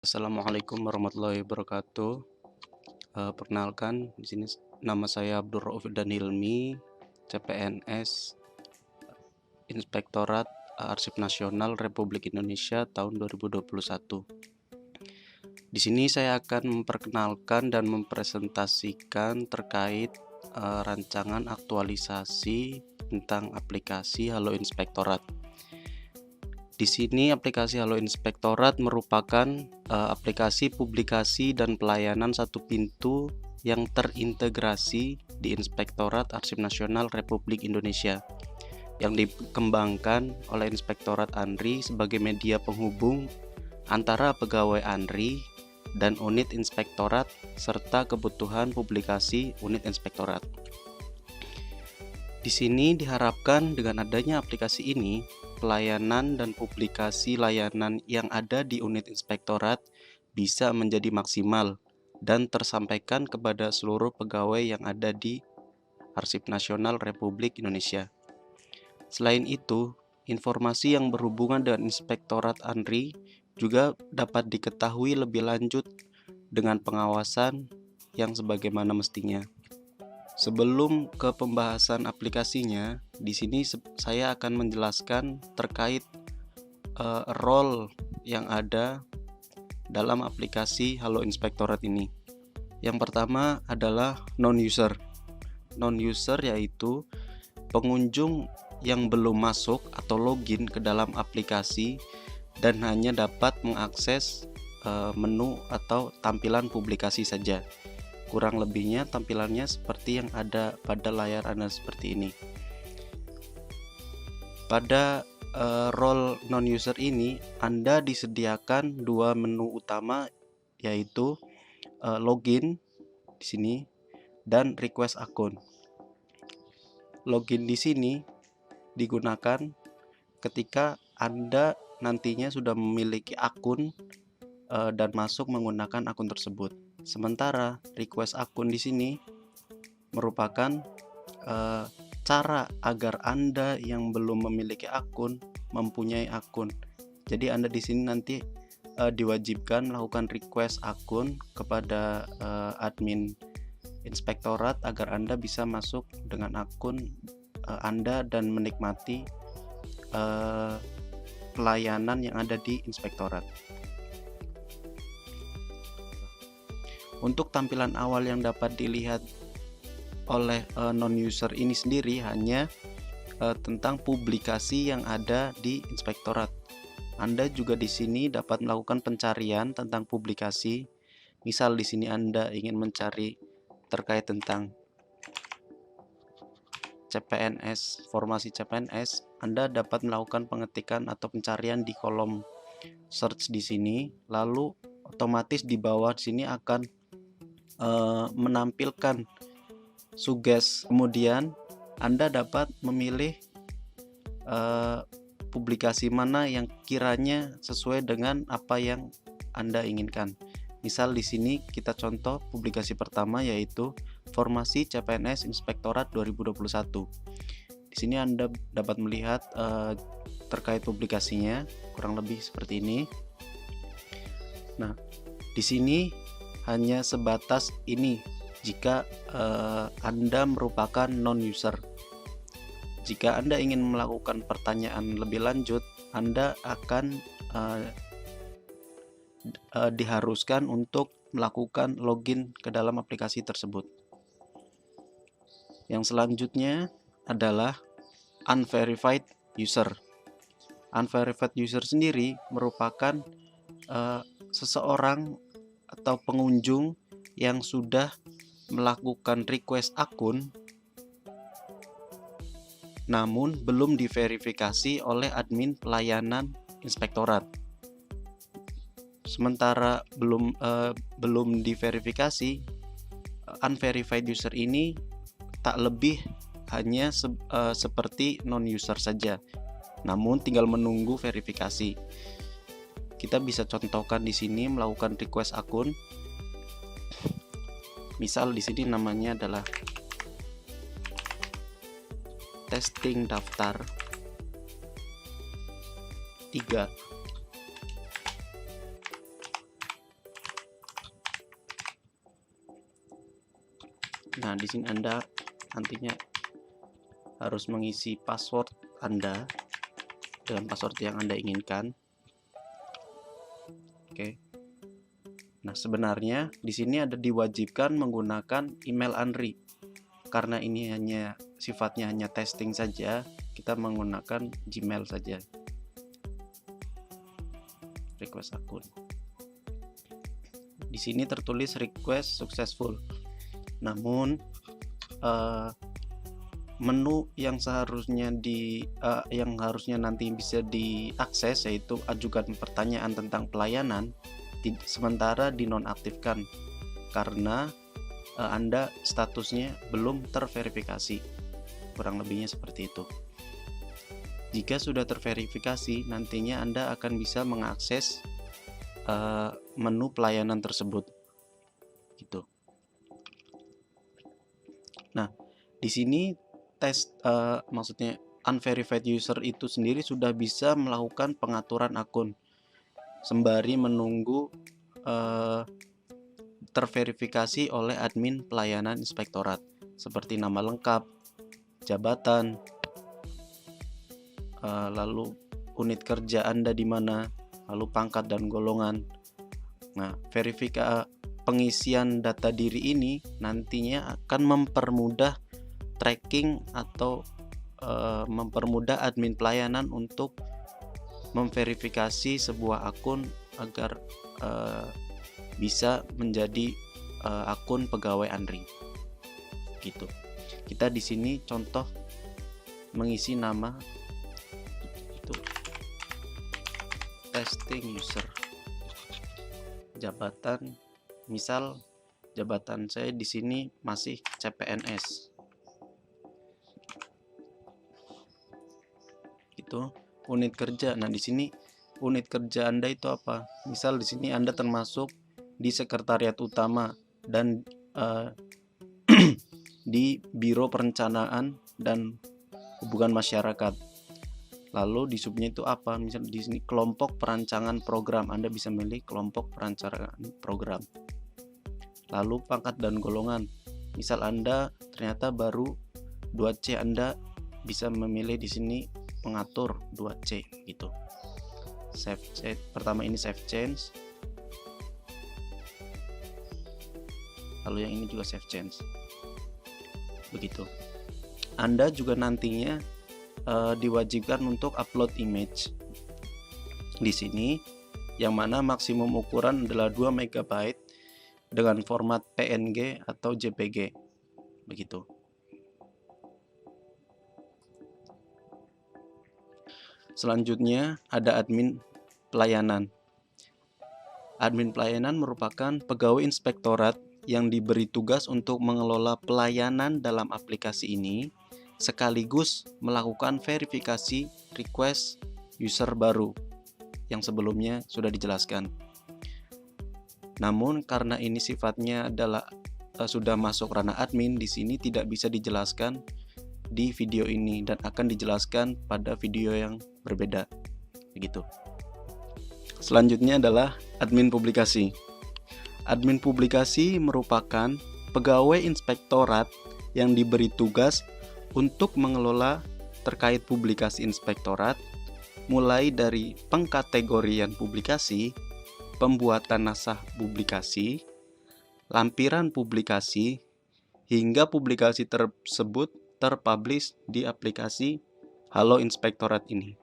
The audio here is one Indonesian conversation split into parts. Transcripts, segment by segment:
Assalamualaikum warahmatullahi wabarakatuh. Perkenalkan, di sini nama saya Abdul Rauf dan Hilmi, CPNS, Inspektorat Arsip Nasional Republik Indonesia tahun 2021. Di sini saya akan memperkenalkan dan mempresentasikan terkait rancangan aktualisasi tentang aplikasi Halo Inspektorat. Di sini aplikasi Halo Inspektorat merupakan aplikasi publikasi dan pelayanan satu pintu yang terintegrasi di Inspektorat Arsip Nasional Republik Indonesia yang dikembangkan oleh Inspektorat ANRI sebagai media penghubung antara pegawai ANRI dan unit Inspektorat serta kebutuhan publikasi unit Inspektorat. Di sini diharapkan dengan adanya aplikasi ini, pelayanan dan publikasi layanan yang ada di unit Inspektorat bisa menjadi maksimal dan tersampaikan kepada seluruh pegawai yang ada di Arsip Nasional Republik Indonesia. Selain itu, informasi yang berhubungan dengan Inspektorat ANRI juga dapat diketahui lebih lanjut dengan pengawasan yang sebagaimana mestinya. Sebelum ke pembahasan aplikasinya, di sini saya akan menjelaskan terkait role yang ada dalam aplikasi Halo Inspektorat ini. Yang pertama adalah non-user. Non-user yaitu pengunjung yang belum masuk atau login ke dalam aplikasi dan hanya dapat mengakses menu atau tampilan publikasi saja. Kurang lebihnya tampilannya seperti yang ada pada layar Anda seperti ini. Pada role non-user ini, Anda disediakan dua menu utama, yaitu login di sini dan request akun. Login di sini digunakan ketika Anda nantinya sudah memiliki akun dan masuk menggunakan akun tersebut. Sementara request akun di sini merupakan cara agar Anda yang belum memiliki akun mempunyai akun. Jadi Anda di sini nanti diwajibkan melakukan request akun kepada admin Inspektorat agar Anda bisa masuk dengan akun Anda dan menikmati pelayanan yang ada di Inspektorat. Untuk tampilan awal yang dapat dilihat oleh non-user ini sendiri hanya tentang publikasi yang ada di Inspektorat. Anda juga di sini dapat melakukan pencarian tentang publikasi. Misal di sini Anda ingin mencari terkait tentang CPNS, formasi CPNS, Anda dapat melakukan pengetikan atau pencarian di kolom search di sini, lalu otomatis di bawah sini akan menampilkan suges. Kemudian Anda dapat memilih publikasi mana yang kiranya sesuai dengan apa yang Anda inginkan. Misal di sini kita contoh publikasi pertama yaitu Formasi CPNS Inspektorat 2021. Di sini Anda dapat melihat terkait publikasinya kurang lebih seperti ini. Nah, di sini hanya sebatas ini jika Anda merupakan non-user. Jika Anda ingin melakukan pertanyaan lebih lanjut, Anda akan diharuskan untuk melakukan login ke dalam aplikasi tersebut. Yang selanjutnya adalah unverified user. Unverified user sendiri merupakan seseorang atau pengunjung yang sudah melakukan request akun namun belum diverifikasi oleh admin pelayanan Inspektorat. Sementara belum diverifikasi, unverified user ini tak lebih hanya seperti non-user saja, namun tinggal menunggu verifikasi. Kita bisa contohkan di sini melakukan request akun. Misal di sini namanya adalah testing daftar 3. Nah, di sini Anda nantinya harus mengisi password Anda dengan password yang Anda inginkan. Oke. Nah, sebenarnya di sini ada diwajibkan menggunakan email Andri. Karena ini sifatnya hanya testing saja, kita menggunakan Gmail saja. Request akun. Di sini tertulis request successful. Namun menu yang harusnya nanti bisa diakses, yaitu ajukan pertanyaan tentang pelayanan, sementara dinonaktifkan karena Anda statusnya belum terverifikasi. Kurang lebihnya seperti itu. Jika sudah terverifikasi, nantinya Anda akan bisa mengakses menu pelayanan tersebut. Gitu. Nah, di sini maksudnya unverified user itu sendiri sudah bisa melakukan pengaturan akun sembari menunggu terverifikasi oleh admin pelayanan inspektorat, seperti nama lengkap, jabatan, lalu unit kerja Anda di mana, lalu pangkat dan golongan. Nah, pengisian data diri ini nantinya akan mempermudah tracking atau mempermudah admin pelayanan untuk memverifikasi sebuah akun agar bisa menjadi akun pegawai Andri. Gitu. Kita di sini contoh mengisi nama itu testing user. Jabatan, misal jabatan saya di sini masih CPNS. Itu unit kerja. Nah, di sini unit kerja Anda itu apa? Misal di sini Anda termasuk di sekretariat utama dan di Biro Perencanaan dan Hubungan Masyarakat. Lalu di subnya itu apa? Misal di sini kelompok perancangan program, Anda bisa memilih kelompok perancangan program. Lalu pangkat dan golongan. Misal Anda ternyata baru 2C, Anda bisa memilih di sini mengatur 2C gitu. Save change. Pertama ini save change. Lalu yang ini juga save change. Begitu. Anda juga nantinya diwajibkan untuk upload image. Di sini yang mana maksimum ukuran adalah 2 MB dengan format PNG atau JPG. Begitu. Selanjutnya ada admin pelayanan. Admin pelayanan merupakan pegawai inspektorat yang diberi tugas untuk mengelola pelayanan dalam aplikasi ini, sekaligus melakukan verifikasi request user baru yang sebelumnya sudah dijelaskan. Namun karena ini sifatnya adalah sudah masuk ranah admin, di sini tidak bisa dijelaskan di video ini dan akan dijelaskan pada video yang berbeda. Begitu. Selanjutnya adalah admin publikasi. Admin publikasi merupakan pegawai inspektorat yang diberi tugas untuk mengelola terkait publikasi inspektorat, mulai dari pengkategorian publikasi, pembuatan naskah publikasi, lampiran publikasi, hingga publikasi tersebut terpublish di aplikasi Halo Inspektorat ini.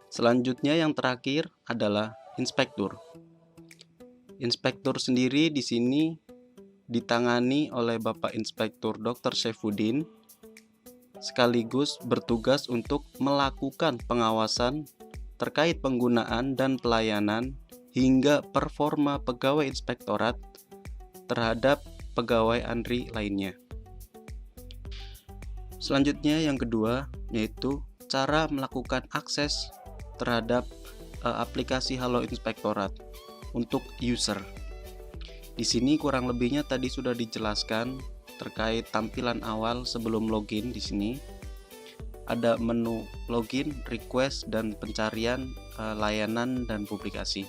Selanjutnya yang terakhir adalah inspektur. Inspektur sendiri di sini ditangani oleh Bapak Inspektur Dr. Saifuddin, sekaligus bertugas untuk melakukan pengawasan terkait penggunaan dan pelayanan hingga performa pegawai inspektorat terhadap pegawai Andri lainnya. Selanjutnya yang kedua yaitu cara melakukan akses terhadap aplikasi Halo Inspektorat untuk user. Di sini kurang lebihnya tadi sudah dijelaskan terkait tampilan awal sebelum login. Di sini ada menu login, request, dan pencarian layanan dan publikasi.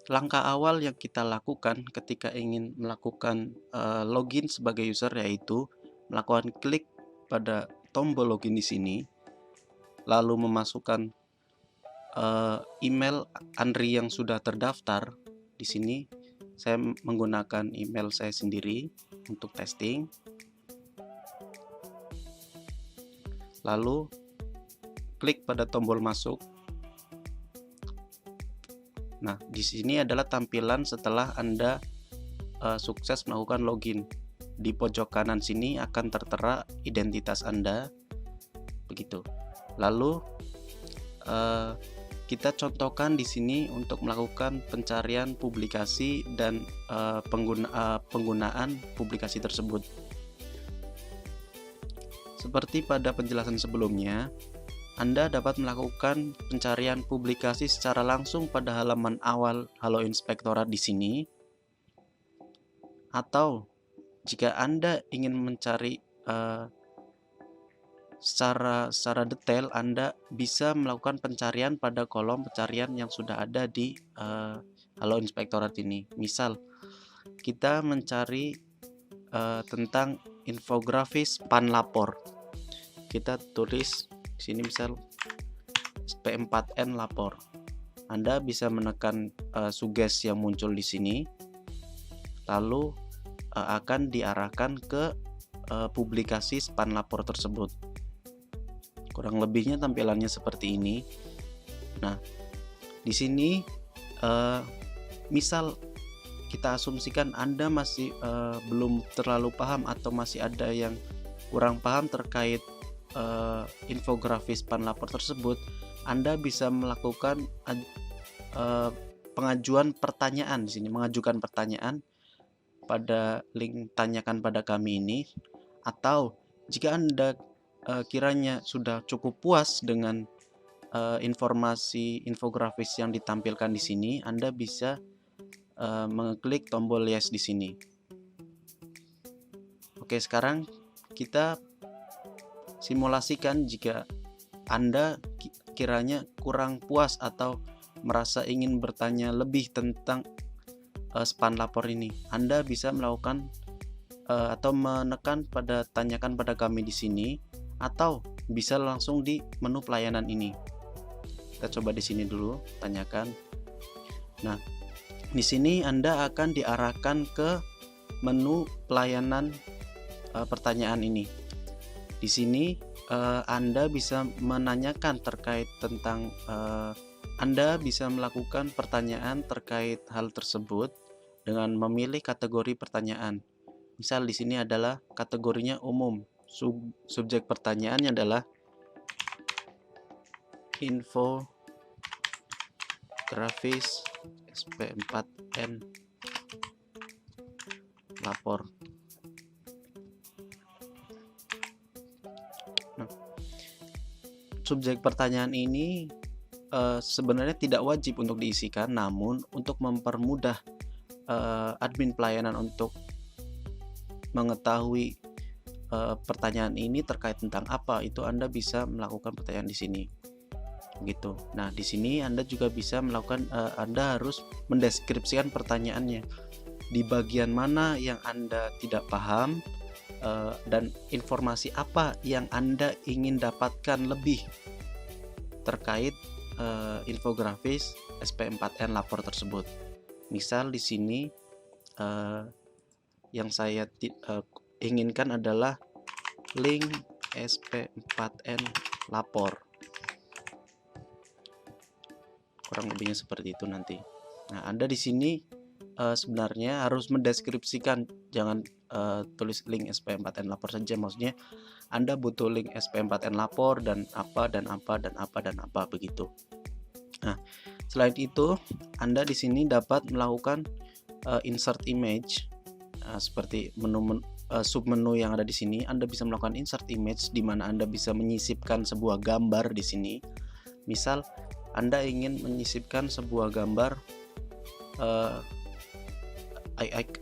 langkah awal yang kita lakukan ketika ingin melakukan login sebagai user yaitu melakukan klik pada tombol login di sini, lalu memasukkan email Andri yang sudah terdaftar. Di sini saya menggunakan email saya sendiri untuk testing. Lalu klik pada tombol masuk. Nah, di sini adalah tampilan setelah Anda sukses melakukan login. Di pojok kanan sini akan tertera identitas Anda, begitu. Lalu kita contohkan di sini untuk melakukan pencarian publikasi dan penggunaan publikasi tersebut. Seperti pada penjelasan sebelumnya, Anda dapat melakukan pencarian publikasi secara langsung pada halaman awal Halo Inspektorat di sini, atau jika Anda ingin mencari secara detail, Anda bisa melakukan pencarian pada kolom pencarian yang sudah ada di Halo Inspektorat ini. Misal, kita mencari tentang infografis panlapor. Kita tulis di sini misal SP4N lapor. Anda bisa menekan suges yang muncul di sini, lalu akan diarahkan ke publikasi span lapor tersebut. Kurang lebihnya tampilannya seperti ini. Nah, di sini misal kita asumsikan Anda masih belum terlalu paham atau masih ada yang kurang paham terkait infografis span lapor tersebut, Anda bisa melakukan pengajuan pertanyaan di sini, mengajukan pertanyaan pada link tanyakan pada kami ini, atau jika Anda kiranya sudah cukup puas dengan informasi infografis yang ditampilkan di sini, Anda bisa mengklik tombol yes di sini. Oke, sekarang kita simulasikan jika Anda kiranya kurang puas atau merasa ingin bertanya lebih tentang span lapor ini. Anda bisa melakukan atau menekan pada tanyakan pada kami di sini, atau bisa langsung di menu pelayanan ini. Kita coba di sini dulu, tanyakan. Nah, di sini Anda akan diarahkan ke menu pelayanan pertanyaan ini. Di sini Anda bisa menanyakan terkait tentang Anda bisa melakukan pertanyaan terkait hal tersebut dengan memilih kategori pertanyaan. Misal di sini adalah kategorinya umum. Subjek pertanyaannya adalah infografis SP4N lapor. Subjek pertanyaan ini sebenarnya tidak wajib untuk diisikan, namun untuk mempermudah admin pelayanan untuk mengetahui pertanyaan ini terkait tentang apa, itu Anda bisa melakukan pertanyaan di sini. Gitu. Nah, di sini Anda juga bisa melakukan Anda harus mendeskripsikan pertanyaannya. Di bagian mana yang Anda tidak paham, dan informasi apa yang Anda ingin dapatkan lebih terkait infografis SP4N lapor tersebut. Misal di sini yang saya inginkan adalah link SP4N lapor. Kurang lebihnya seperti itu nanti. Nah, Anda di sini sebenarnya harus mendeskripsikan, jangan tulis link SP4N lapor saja. Maksudnya Anda butuh link SP4N lapor dan apa dan apa dan apa dan apa begitu. Nah, selain itu Anda di sini dapat melakukan insert image. Seperti submenu yang ada di sini, Anda bisa melakukan insert image di mana Anda bisa menyisipkan sebuah gambar di sini. Misal Anda ingin menyisipkan sebuah gambar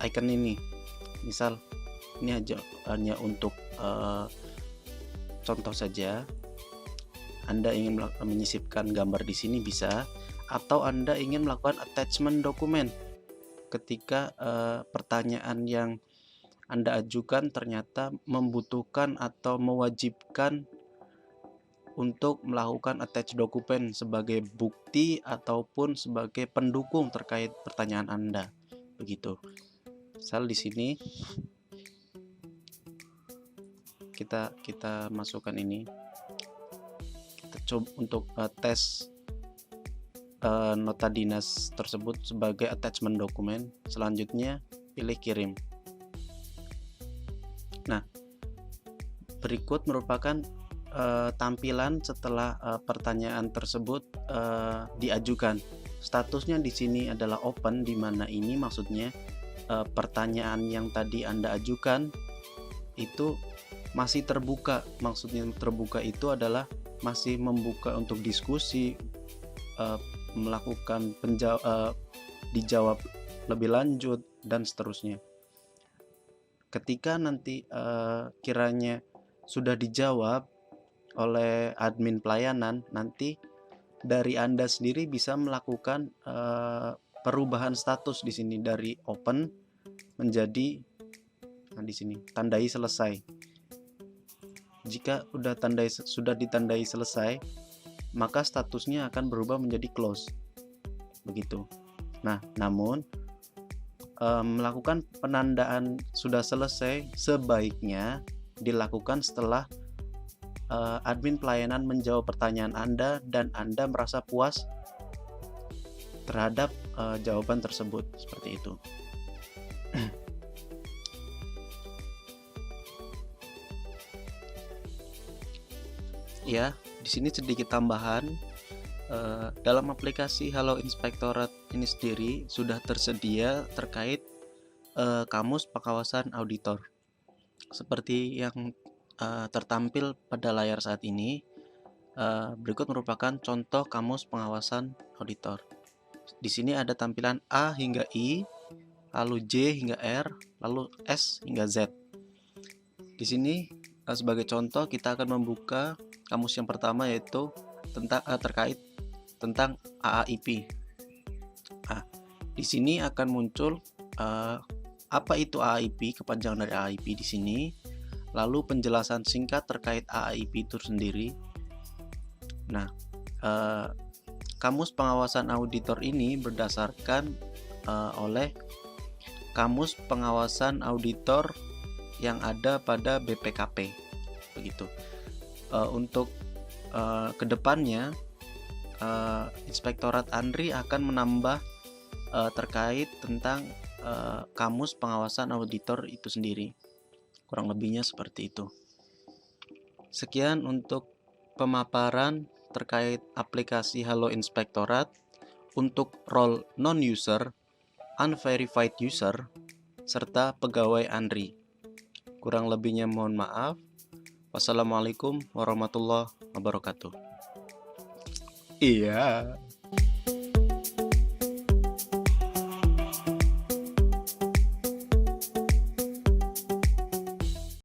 icon ini. Misal ini hanya untuk contoh saja. Anda ingin menyisipkan gambar di sini bisa, atau Anda ingin melakukan attachment dokumen ketika pertanyaan yang Anda ajukan ternyata membutuhkan atau mewajibkan untuk melakukan attach dokumen sebagai bukti ataupun sebagai pendukung terkait pertanyaan Anda. Begitu. Misal di sini kita masukkan ini. Kita coba untuk tes nota dinas tersebut sebagai attachment dokumen. Selanjutnya pilih kirim. Nah, berikut merupakan tampilan setelah pertanyaan tersebut diajukan. Statusnya di sini adalah open, di mana ini maksudnya pertanyaan yang tadi Anda ajukan itu masih terbuka. Maksudnya terbuka itu adalah masih membuka untuk diskusi, melakukan dijawab lebih lanjut dan seterusnya. Ketika nanti kiranya sudah dijawab oleh admin pelayanan, nanti dari Anda sendiri bisa melakukan perubahan status di sini dari open menjadi di sini tandai selesai. Jika sudah ditandai selesai, maka statusnya akan berubah menjadi close. Begitu. Nah, namun melakukan penandaan sudah selesai sebaiknya dilakukan setelah admin pelayanan menjawab pertanyaan Anda dan Anda merasa puas terhadap jawaban tersebut, seperti itu. Ya, di sini sedikit tambahan. Dalam aplikasi Halo Inspektorat ini sendiri sudah tersedia terkait kamus pengawasan auditor. Seperti yang tertampil pada layar saat ini, berikut merupakan contoh kamus pengawasan auditor. Di sini ada tampilan A hingga I, lalu J hingga R, lalu S hingga Z. Di sini sebagai contoh kita akan membuka kamus yang pertama, yaitu terkait tentang AAIP. Nah, di sini akan muncul apa itu AAIP, kepanjangan dari AAIP di sini. Lalu penjelasan singkat terkait AAIP itu sendiri. Nah, kamus pengawasan auditor ini berdasarkan oleh kamus pengawasan auditor yang ada pada BPKP. Begitu. Untuk kedepannya, Inspektorat ANRI akan menambah terkait tentang kamus pengawasan auditor itu sendiri. Kurang lebihnya seperti itu. Sekian untuk pemaparan terkait aplikasi Halo Inspektorat untuk role non-user, unverified user, serta pegawai ANRI. Kurang lebihnya mohon maaf. Wassalamualaikum warahmatullahi wabarakatuh. Iya.